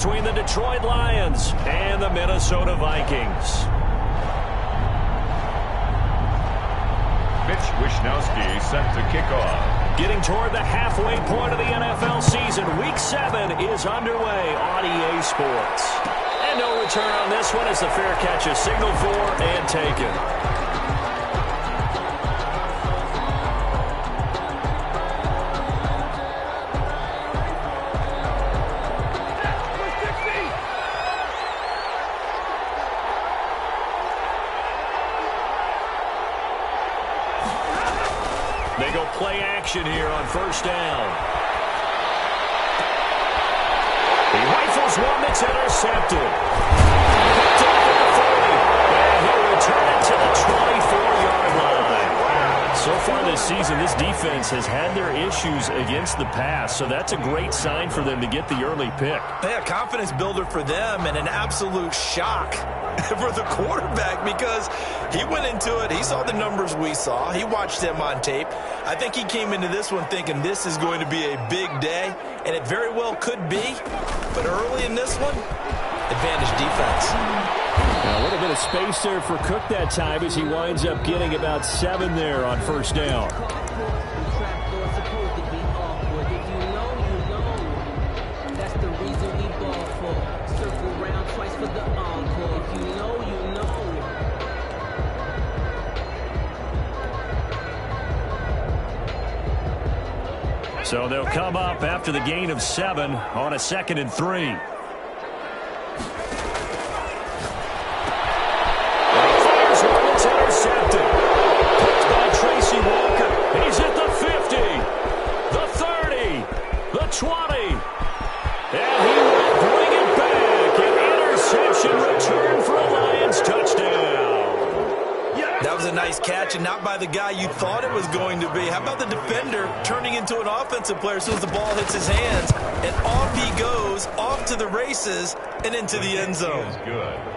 Between the Detroit Lions and the Minnesota Vikings. Mitch Wishnowsky set to kick off. Getting toward the halfway point of the NFL season. Week 7 is underway on EA Sports. And no return on this one as the fair catch is signaled for and taken. They go play action here on first down. He rifles one that's intercepted. Picked up at the 40. And he'll return it to the 24-yard line. So far this season, this defense has had their issues against the pass, so that's a great sign for them to get the early pick. Yeah, confidence builder for them and an absolute shock for the quarterback because he went into it. He saw the numbers we saw. He watched them on tape. I think he came into this one thinking this is going to be a big day, and it very well could be. But early in this one, advantage defense. A little bit of space there for Cook that time as he winds up getting about 7 there on first down. So they'll come up after the gain of 7 on a 2nd and 3. Intercepted. Picked by Tracy Walker. He's at the 50, the 30, the 20. And he will bring it back. An interception return for a Lions touchdown. That was a nice catch, and not by the guy you thought it was going to be. How about the defender turning into an offensive player as soon as the ball hits his hands? And off he goes, off to the races, and into the end zone.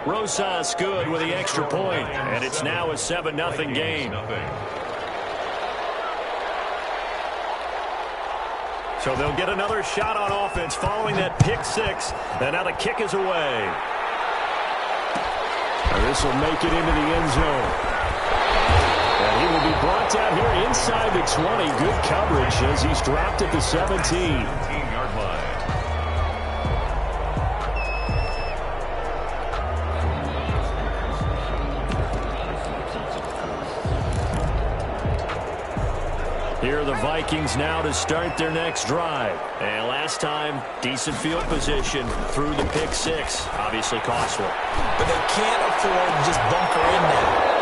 Rosas good with the extra point, and it's now a 7-0 game. So they'll get another shot on offense following that pick 6, and now the kick is away. And this will make it into the end zone. And he will be brought down here inside the 20. Good coverage as he's dropped at the 17-yard line. Here are the Vikings now to start their next drive. And last time, decent field position through the pick 6. Obviously costly. But they can't afford to just bunker in now.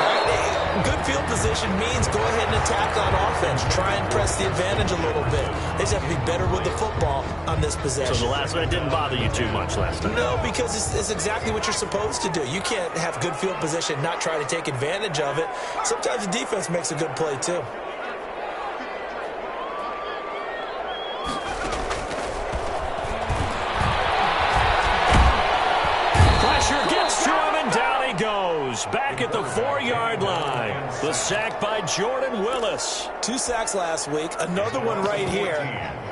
Good field position means go ahead and attack on offense. Try and press the advantage a little bit. They just have to be better with the football on this possession. So the last one didn't bother you too much last time? No, because it's exactly what you're supposed to do. You can't have good field position, not try to take advantage of it. Sometimes the defense makes a good play too. Back at the 4-yard line. The sack by Jordan Willis. 2 sacks last week. Another one right here.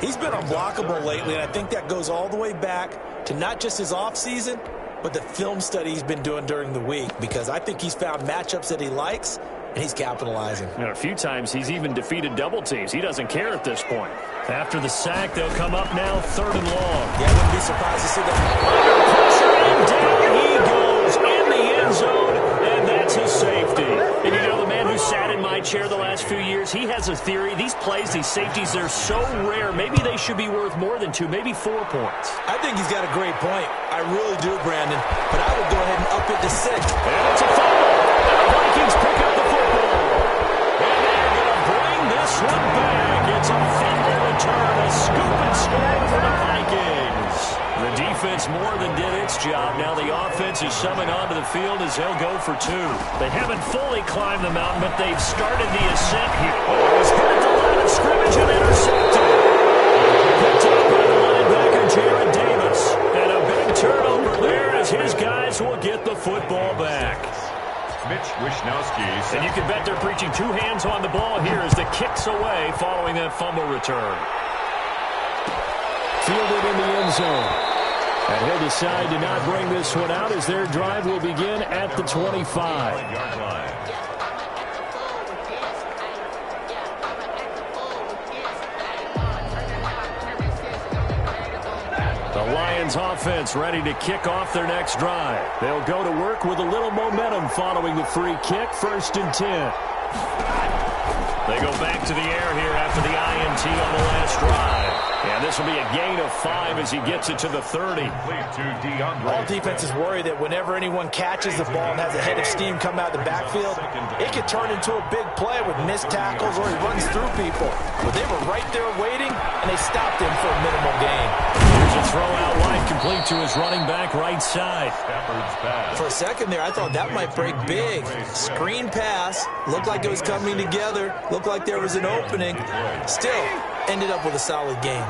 He's been unblockable lately, and I think that goes all the way back to not just his offseason, but the film study he's been doing during the week, because I think he's found matchups that he likes, and he's capitalizing. And a few times he's even defeated double teams. He doesn't care at this point. After the sack, they'll come up now 3rd and long. Yeah, I wouldn't be surprised to see that. Under pressure, and down he goes in the end zone, and that's his safety. And you know, the man who sat in my chair the last few years, he has a theory. These plays, these safeties, they're so rare. Maybe they should be worth more than 2, maybe 4 points. I think he's got a great point. I really do, Brandon. But I would go ahead and up it to 6. And it's a fumble. And the Vikings pick up the football. And they're going to bring this one back. It's a fumble return, a scoop and score for the Vikings. The defense more than did its job. Now the offense is summoned onto the field as they'll go for 2. They haven't fully climbed the mountain, but they've started the ascent here. Oh, he's hit at the line of scrimmage and intercepted. Picked up by the linebacker, Jared Davis. And a big turnover there as his guys will get the football back. Mitch Wishnowsky. And you can bet they're preaching 2 hands on the ball here as the kick's away following that fumble return. Fielded in the end zone. And he'll decide to not bring this one out as their drive will begin at the 25. 5-yard line. The Lions offense ready to kick off their next drive. They'll go to work with a little momentum following the free kick, 1st and 10. They go back to the air here after the INT on the last drive. And this will be a gain of 5 as he gets it to the 30. All defenses worry that whenever anyone catches the ball and has a head of steam come out of the backfield, it could turn into a big play with missed tackles or he runs through people. But they were right there waiting, and they stopped him for a minimal gain. Here's a throw out wide, complete to his running back right side. For a second there, I thought that might break big. Screen pass, looked like it was coming together, looked like there was an opening. Still, ended up with a solid game.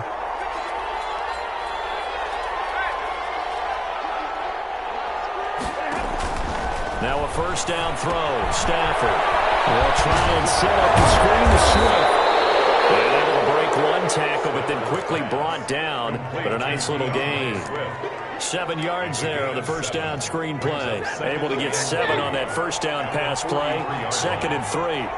Now a 1st down throw. Stafford. They'll try and set up the screen to Swift. And able to break one tackle, but then quickly brought down. But a nice little gain. 7 yards there on the 1st down screen play. Able to get 7 on that 1st down pass play. 2nd and 3.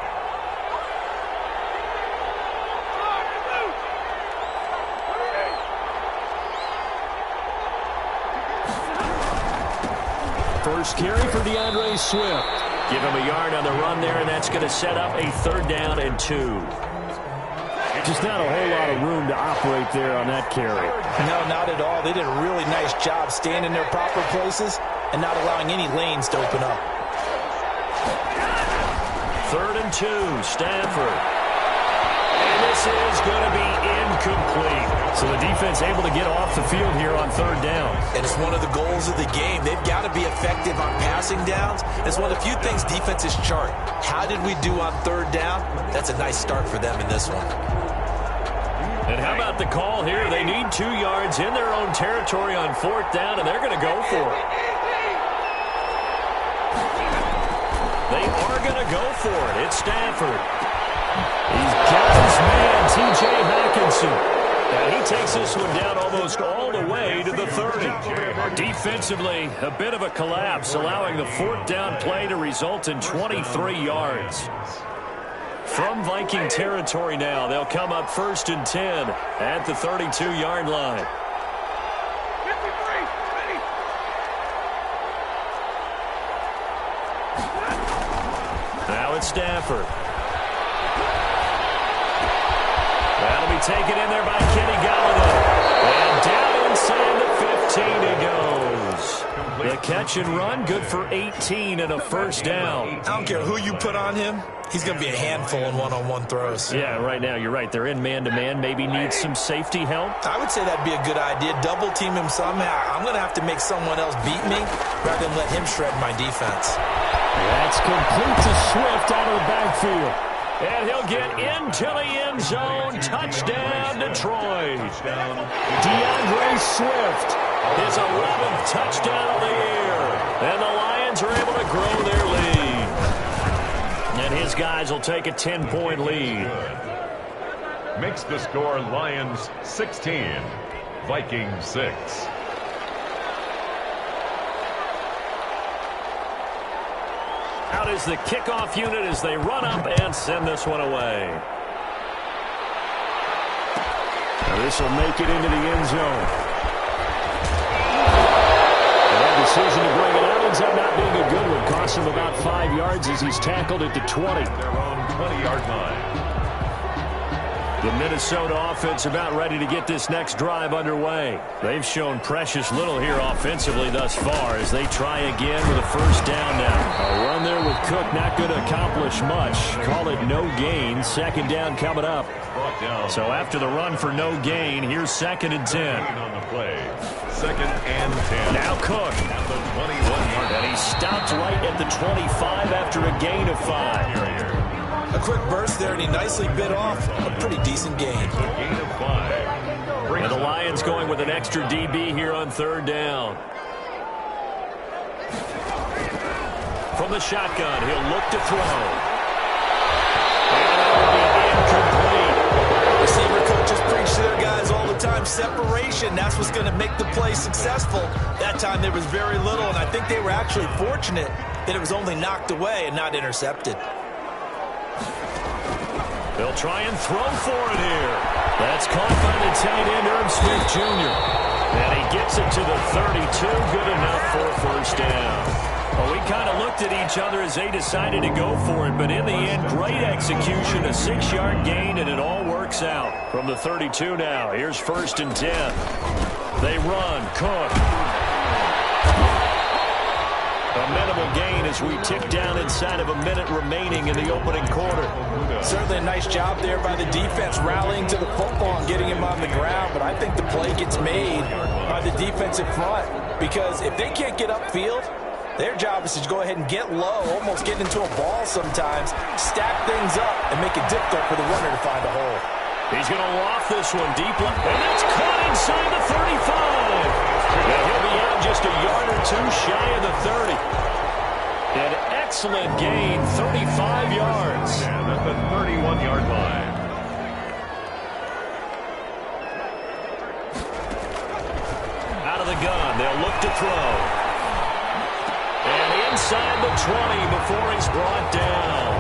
First carry for DeAndre Swift. Give him a yard on the run there, and that's going to set up a 3rd down and 2. Just not a whole lot of room to operate there on that carry. No, not at all. They did a really nice job staying in their proper places and not allowing any lanes to open up. 3rd and 2, Stafford. And this is going to be incomplete. So the defense able to get off the field here on 3rd down. And it's one of the goals of the game. They've got to be effective on passing downs. It's one of the few things defenses chart. How did we do on 3rd down? That's a nice start for them in this one. And how about the call here? They need 2 yards in their own territory on 4th down, and they're going to go for it. They are going to go for it. It's Stafford. He's got his man, T.J. Hockenson. And he takes this one down almost all the way to the 30. Defensively, a bit of a collapse, allowing the 4th down play to result in 23 yards. From Viking territory now, they'll come up 1st and 10 at the 32-yard line. Now it's Stafford. That'll be taken in there by Kenny Golladay. And down inside the 15 he goes. The catch and run, good for 18 and a 1st down. I don't care who you put on him. He's going to be a handful in one-on-one throws. Yeah, right now, you're right. They're in man-to-man. Maybe needs some safety help. I would say that'd be a good idea. Double team him somehow. I'm going to have to make someone else beat me rather than let him shred my defense. That's complete to Swift out of the backfield. And he'll get into the end zone. Touchdown, Detroit. DeAndre Swift, his 11th touchdown of the year. And the Lions are able to grow their lead. And his guys will take a 10-point lead. Makes the score Lions 16, Vikings 6. Out is the kickoff unit as they run up and send this one away. Now this will make it into the end zone. And that decision to bring it out ends up not being a good one. Costs him about 5 yards as he's tackled at the 20. Their own 20-yard line. The Minnesota offense about ready to get this next drive underway. They've shown precious little here offensively thus far as they try again with a 1st down now. A run there with Cook not going to accomplish much. Call it no gain. 2nd down coming up. So after the run for no gain, here's 2nd and 10. On the play. 2nd and 10. Now Cook. At the 21-yard line. And he stopped right at the 25 after a gain of 5. A quick burst there, and he nicely bit off a pretty decent gain. A gain of 5. And the Lions going with an extra DB here on 3rd down. From the shotgun, he'll look to throw. And that will be incomplete. Receiver coach is preach to their guys all the time, separation. That's what's going to make the play successful. That time there was very little, and I think they were actually fortunate that it was only knocked away and not intercepted. They'll try and throw for it here. That's caught by the tight end, Herb Smith Jr. And he gets it to the 32. Good enough for a first down. Well, we kind of looked at each other as they decided to go for it, but in the end, great execution, a 6-yard gain, and it all works out. From the 32 now, here's 1st and 10. They run, Cook. A minimal gain as we tick down inside of a minute remaining in the opening quarter. Certainly a nice job there by the defense rallying to the football and getting him on the ground, but I think the play gets made by the defensive front because if they can't get upfield, their job is to go ahead and get low, almost get into a ball sometimes, stack things up, and make it difficult for the runner to find a hole. He's going to loft this one deep left, and that's caught inside the 35. And he'll be out just a yard or two shy of the 30. An excellent gain, 35 yards. And at the 31-yard line. Out of the gun, they'll look to throw. And inside the 20 before he's brought down.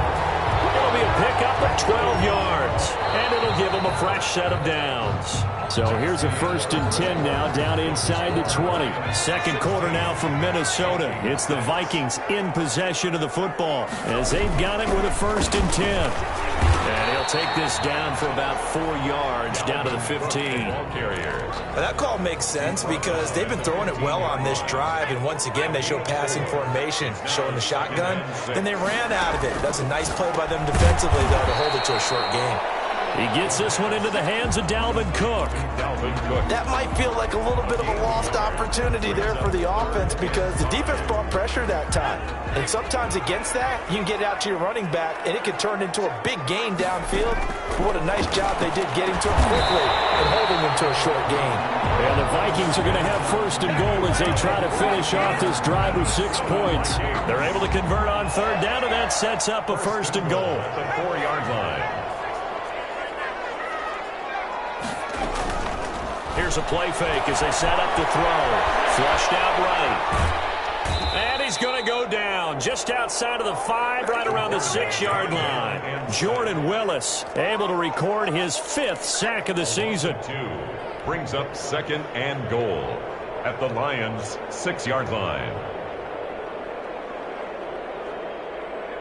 It'll be a pickup of 12 yards. And it'll give him a fresh set of downs. So here's a 1st and 10 now down inside the 20. Second quarter now from Minnesota. It's the Vikings in possession of the football as they've got it with a 1st and 10. And he'll take this down for about 4 yards down to the 15. That call makes sense because they've been throwing it well on this drive, and once again they show passing formation, showing the shotgun. Then they ran out of it. That's a nice play by them defensively, though, to hold it to a short game. He gets this one into the hands of Dalvin Cook. That might feel like a little bit of a lost opportunity there for the offense because the defense brought pressure that time. And sometimes against that, you can get it out to your running back, and it can turn into a big gain downfield. But what a nice job they did getting to him quickly and holding him to a short gain. And the Vikings are going to have 1st and goal as they try to finish off this drive with 6 points. They're able to convert on 3rd down, and that sets up a 1st and goal. The 4-yard line. Here's a play fake as they set up the throw. Flushed out right. And he's going to go down just outside of the 5, right around the 6-yard line. Jordan Willis able to record his 5th sack of the season. 2 brings up 2nd and goal at the Lions' 6-yard line.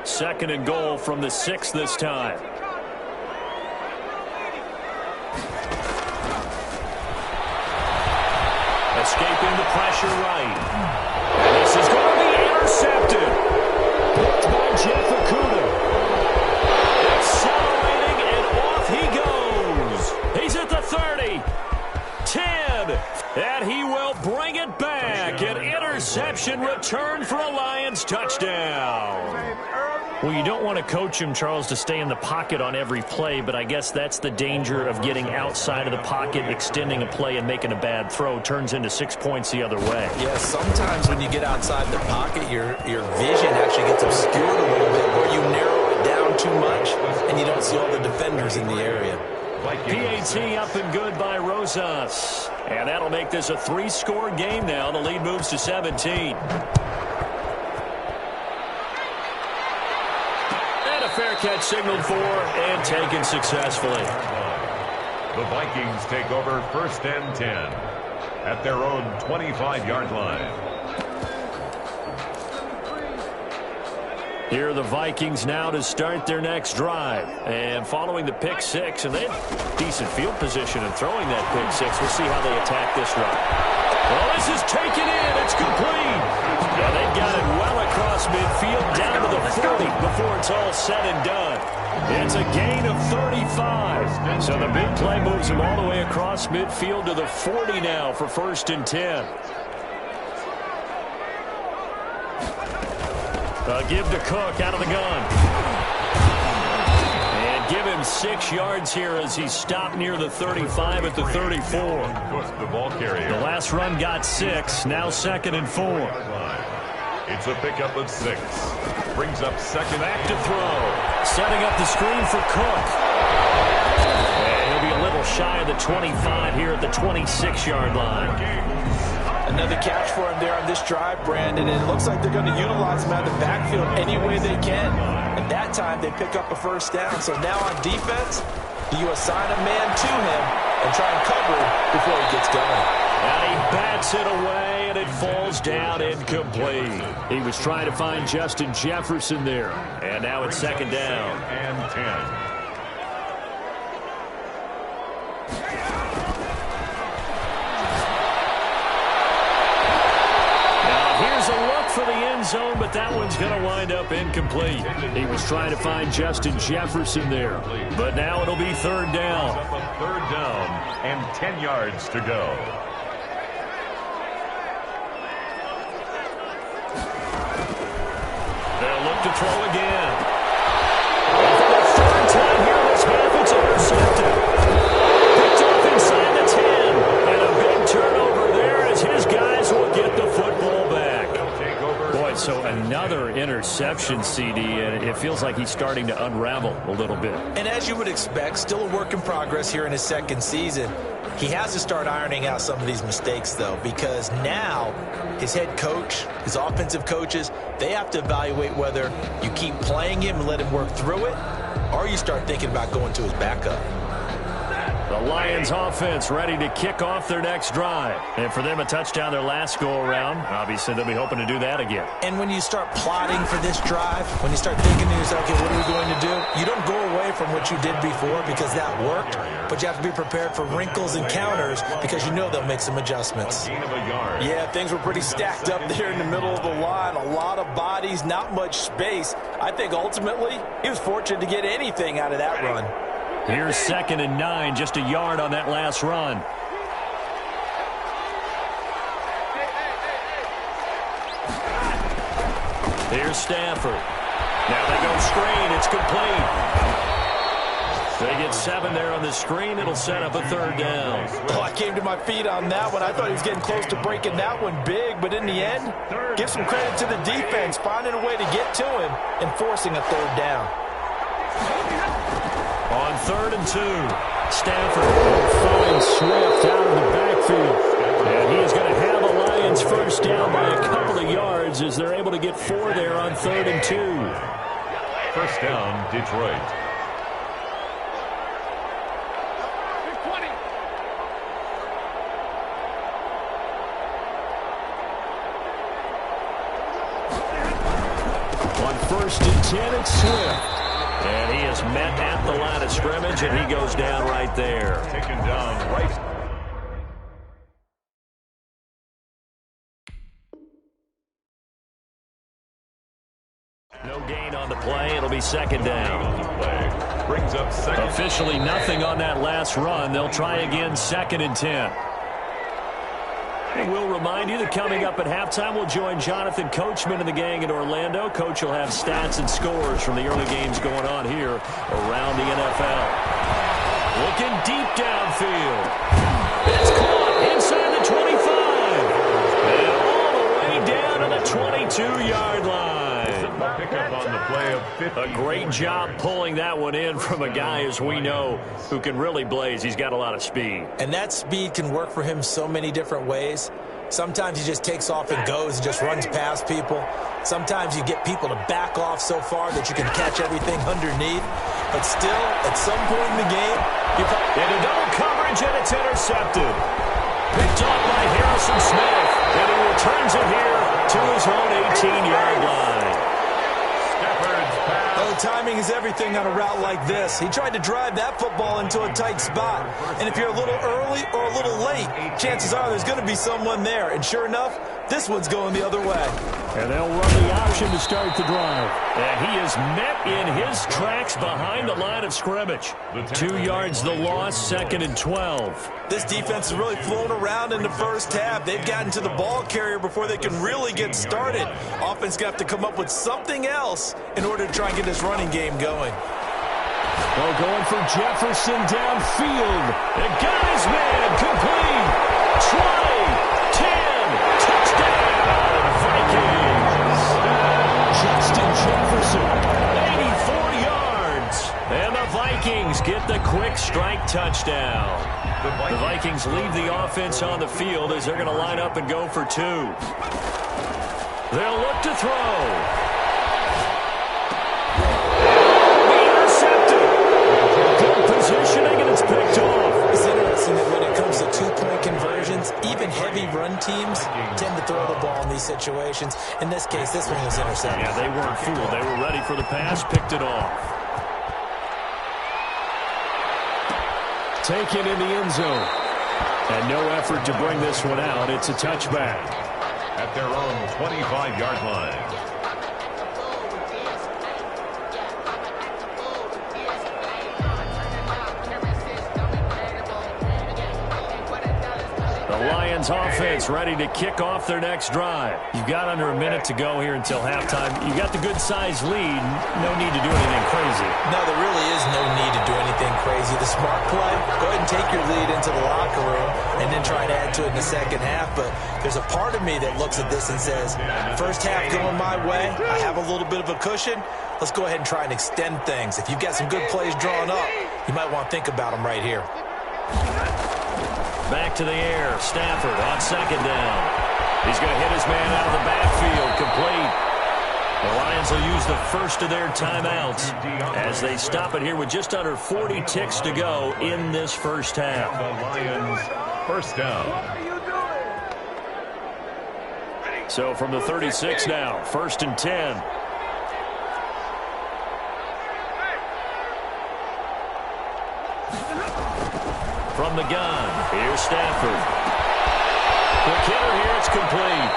2nd and goal from the 6 this time. Escaping the pressure right. And this is going to be intercepted. Picked by Jeff Okudah. Accelerating, and off he goes. He's at the 30. 10. And he will bring it back. An interception return for a Lions touchdown. Well, you don't want to coach him, Charles, to stay in the pocket on every play, but I guess that's the danger of getting outside of the pocket, extending a play, and making a bad throw. Turns into 6 points the other way. Yeah, sometimes when you get outside the pocket, your vision actually gets obscured a little bit where you narrow it down too much, and you don't see all the defenders in the area. PAT up and good by Rosas. And that'll make this a 3-score game now. The lead moves to 17. Fair catch signaled for and taken successfully. The Vikings take over 1st and 10 at their own 25-yard line. Here are the Vikings now to start their next drive. And following the pick 6, and they have decent field position in throwing that pick 6. We'll see how they attack this drive. Well, this is taken in. It's complete. Yeah, they've got it well across midfield down to the 40 before it's all said and done. It's a gain of 35. So the big play moves them all the way across midfield to the 40 now for 1st and 10. Give to Cook out of the gun. And give him 6 yards here as he stopped near the 35 at the 34. The ball carrier. The last run got 6. Now 2nd and 4. It's a pickup of 6. Brings up 2nd. Back to throw. Setting up the screen for Cook. And he'll be a little little shy of the 25 here at the 26-yard line. Another catch for him there on this drive, Brandon, and it looks like they're going to utilize him out of the backfield any way they can. At that time, they pick up a first down. So now on defense, you assign a man to him and try and cover him before he gets going. And he bats it away, and it falls down incomplete. He was trying to find Justin Jefferson there. And now it's second down. And 10. Here's a look for the end zone, but that one's going to wind up incomplete. He was trying to find Justin Jefferson there, but now it'll be third down. Third down and 10 yards to go. They'll look to throw again. And for the third time here this half, it's intercepted. Picked off inside the 10, and a big turnover there as his guys will get the football back. Boy, so another interception, CD, and it feels like he's starting to unravel a little bit. And as you would expect, still a work in progress here in his second season. He has to start ironing out some of these mistakes, though, because now his head coach, his offensive coaches, they have to evaluate whether you keep playing him and let him work through it, or you start thinking about going to his backup. The Lions offense ready to kick off their next drive. And for them, a touchdown their last go-around. Obviously, they'll be hoping to do that again. And when you start plotting for this drive, when you start thinking to yourself, okay, what are we going to do? You don't go away from what you did before because that worked, but you have to be prepared for wrinkles and counters because you know they'll make some adjustments. Yeah, things were pretty stacked up there in the middle of the line. A lot of bodies, not much space. I think ultimately he was fortunate to get anything out of that run. Here's 2nd and 9, just a yard on that last run. Here's Stafford. Now they go screen. It's complete. They get 7 there on the screen. It'll set up a third down. Oh, I came to my feet on that one. I thought he was getting close to breaking that one big, but in the end, give some credit to the defense, finding a way to get to him and forcing a third down. On 3rd and 2, Stafford finds Swift out of the backfield. And he is going to have a Lions first down by a couple of yards as they're able to get 4 there on 3rd and 2. First down, Detroit. On 1st and 10, it's Swift. And he is met at the line of scrimmage, and he goes down right there. Taken down right. No gain on the play. It'll be second down. Brings up second. Officially nothing on that last run. They'll try again 2nd and 10. And we'll remind you that coming up at halftime, we'll join Jonathan Coachman and the gang in Orlando. Coach will have stats and scores from the early games going on here around the NFL. Looking deep downfield. It's caught inside the 25. And all the way down to the 22-yard line. Pickup on the play of 50. A great job pulling that one in from a guy, as we know, who can really blaze. He's got a lot of speed. And that speed can work for him so many different ways. Sometimes he just takes off and goes and just runs past people. Sometimes you get people to back off so far that you can catch everything underneath. But still, at some point in the game, into double coverage, and it's intercepted. Picked off by Harrison Smith. And he returns it here to his own 18-yard line. Oh, timing is everything on a route like this. He tried to drive that football into a tight spot. And if you're a little early or a little late, chances are there's going to be someone there. And sure enough, this one's going the other way. And they'll run the option to start the drive. And he is met in his tracks behind the line of scrimmage. 2 yards the loss, 2nd and 12. This defense has really flown around in the first half. They've gotten to the ball carrier before they can really get started. Offense going to have to come up with something else in order to try and get this running game going. Well, going for Jefferson downfield. And got his man complete. 20, 10, touchdown, Vikings. Justin Jefferson, 84 yards. And the Vikings get the quick strike touchdown. The Vikings leave the offense on the field as they're going to line up and go for 2. They'll look to throw. Positioning, and it's picked off. It's interesting that when it comes to two-point conversions, even heavy run teams tend to throw the ball in these situations. In this case, this one was intercepted. Yeah, they weren't fooled. They were ready for the pass, picked it off. Taken in the end zone. And no effort to bring this one out. It's a touchback. At their own 25-yard line. Lions offense ready to kick off their next drive. You've got under a minute to go here until halftime. You got the good-sized lead. No need to do anything crazy. No, there really is no need to do anything crazy. The smart play, go ahead and take your lead into the locker room and then try to add to it in the second half. But there's a part of me that looks at this and says, first half going my way, I have a little bit of a cushion. Let's go ahead and try and extend things. If you've got some good plays drawn up, you might want to think about them right here. Back to the air. Stafford on second down. He's going to hit his man out of the backfield. Complete. The Lions will use the first of their timeouts as they stop it here with just under 40 ticks to go in this first half. The Lions first down. So from the 36 now, 1st and 10. From the gun, here's Stafford. The killer here, it's complete.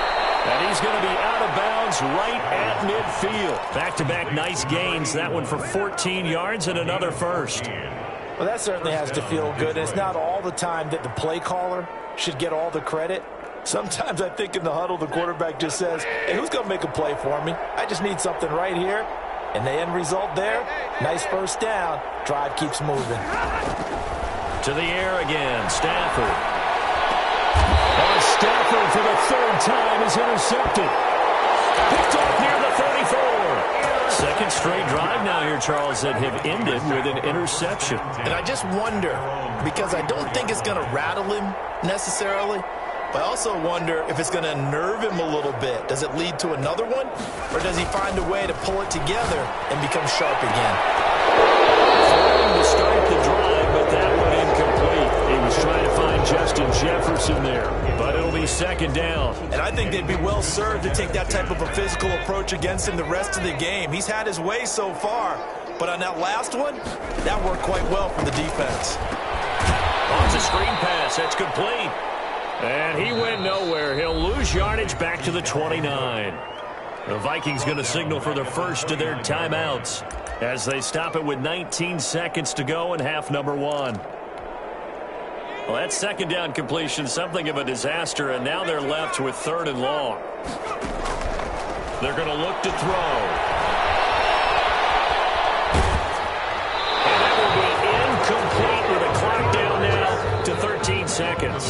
And he's going to be out of bounds right at midfield. Back-to-back nice gains. That one for 14 yards and another first. Well, that certainly has to feel good. It's not all the time that the play caller should get all the credit. Sometimes I think in the huddle, the quarterback just says, hey, who's going to make a play for me? I just need something right here. And the end result there, nice first down. Drive keeps moving. To the air again, Stafford. And Stafford for the 3rd time is intercepted. Picked off near the 34. Second straight drive now here, Charles, that have ended with an interception. And I just wonder, because I don't think it's going to rattle him necessarily, but I also wonder if it's going to nerve him a little bit. Does it lead to another one? Or does he find a way to pull it together and become sharp again? Trying to start the drive, but that one incomplete. He was trying to find Justin Jefferson there, but it'll be second down. And I think they'd be well served to take that type of a physical approach against him the rest of the game. He's had his way so far, but on that last one, that worked quite well for the defense. On the screen pass, that's complete. And he went nowhere. He'll lose yardage back to the 29. The Vikings going to signal for the first of their timeouts as they stop it with 19 seconds to go in half number 1. Well, that second down completion, something of a disaster, and now they're left with 3rd and long. They're going to look to throw. And that will be incomplete with a clock down now to 13 seconds.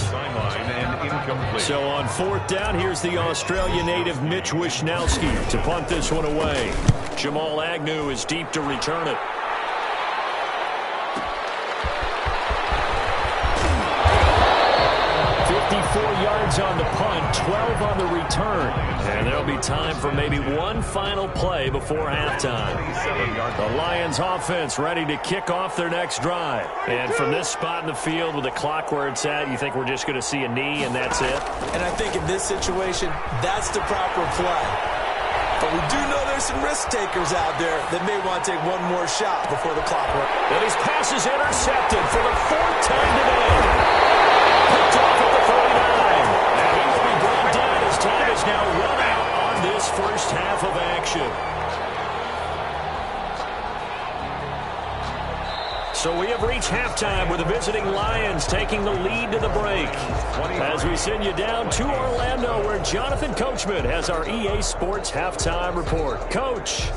So on 4th down, here's the Australia native Mitch Wishnowsky to punt this one away. Jamal Agnew is deep to return it. Yards on the punt, 12 on the return. And there'll be time for maybe one final play before halftime. The Lions offense ready to kick off their next drive. And from this spot in the field with the clock where it's at, you think we're just going to see a knee and that's it? And I think in this situation, that's the proper play. But we do know there's some risk takers out there that may want to take one more shot before the clock runs. And his pass is intercepted for the 4th time today. Picked off at the 49. And he will be brought down as time is now run out on this first half of action. So we have reached halftime with the visiting Lions taking the lead to the break. As we send you down to Orlando where Jonathan Coachman has our EA Sports Halftime Report. Coach.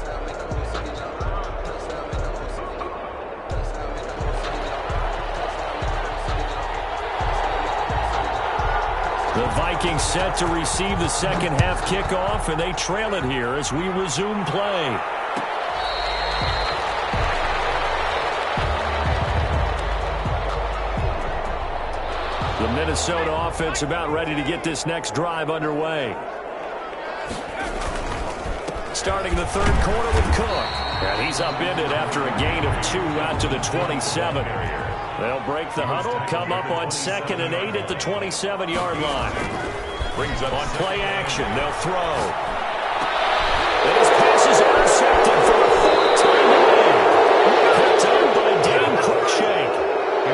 The Vikings set to receive the second half kickoff, and they trail it here as we resume play. The Minnesota offense about ready to get this next drive underway. Starting the third quarter with Cook. And he's upended after a gain of 2 out to the 27. They'll break the huddle, come up on 2nd and 8 at the 27-yard line. Brings up on play action, they'll throw. And his pass is intercepted for the 4th time today. Picked up by Dane Cruikshank.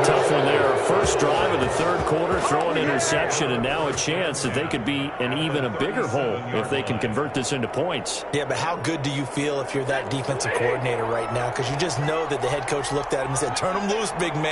Tough one there. First drive of the third quarter, throw an interception, and now a chance that they could be in even a bigger hole if they can convert this into points. Yeah, but how good do you feel if you're that defensive coordinator right now? Because you just know that the head coach looked at him and said, turn him loose, big man.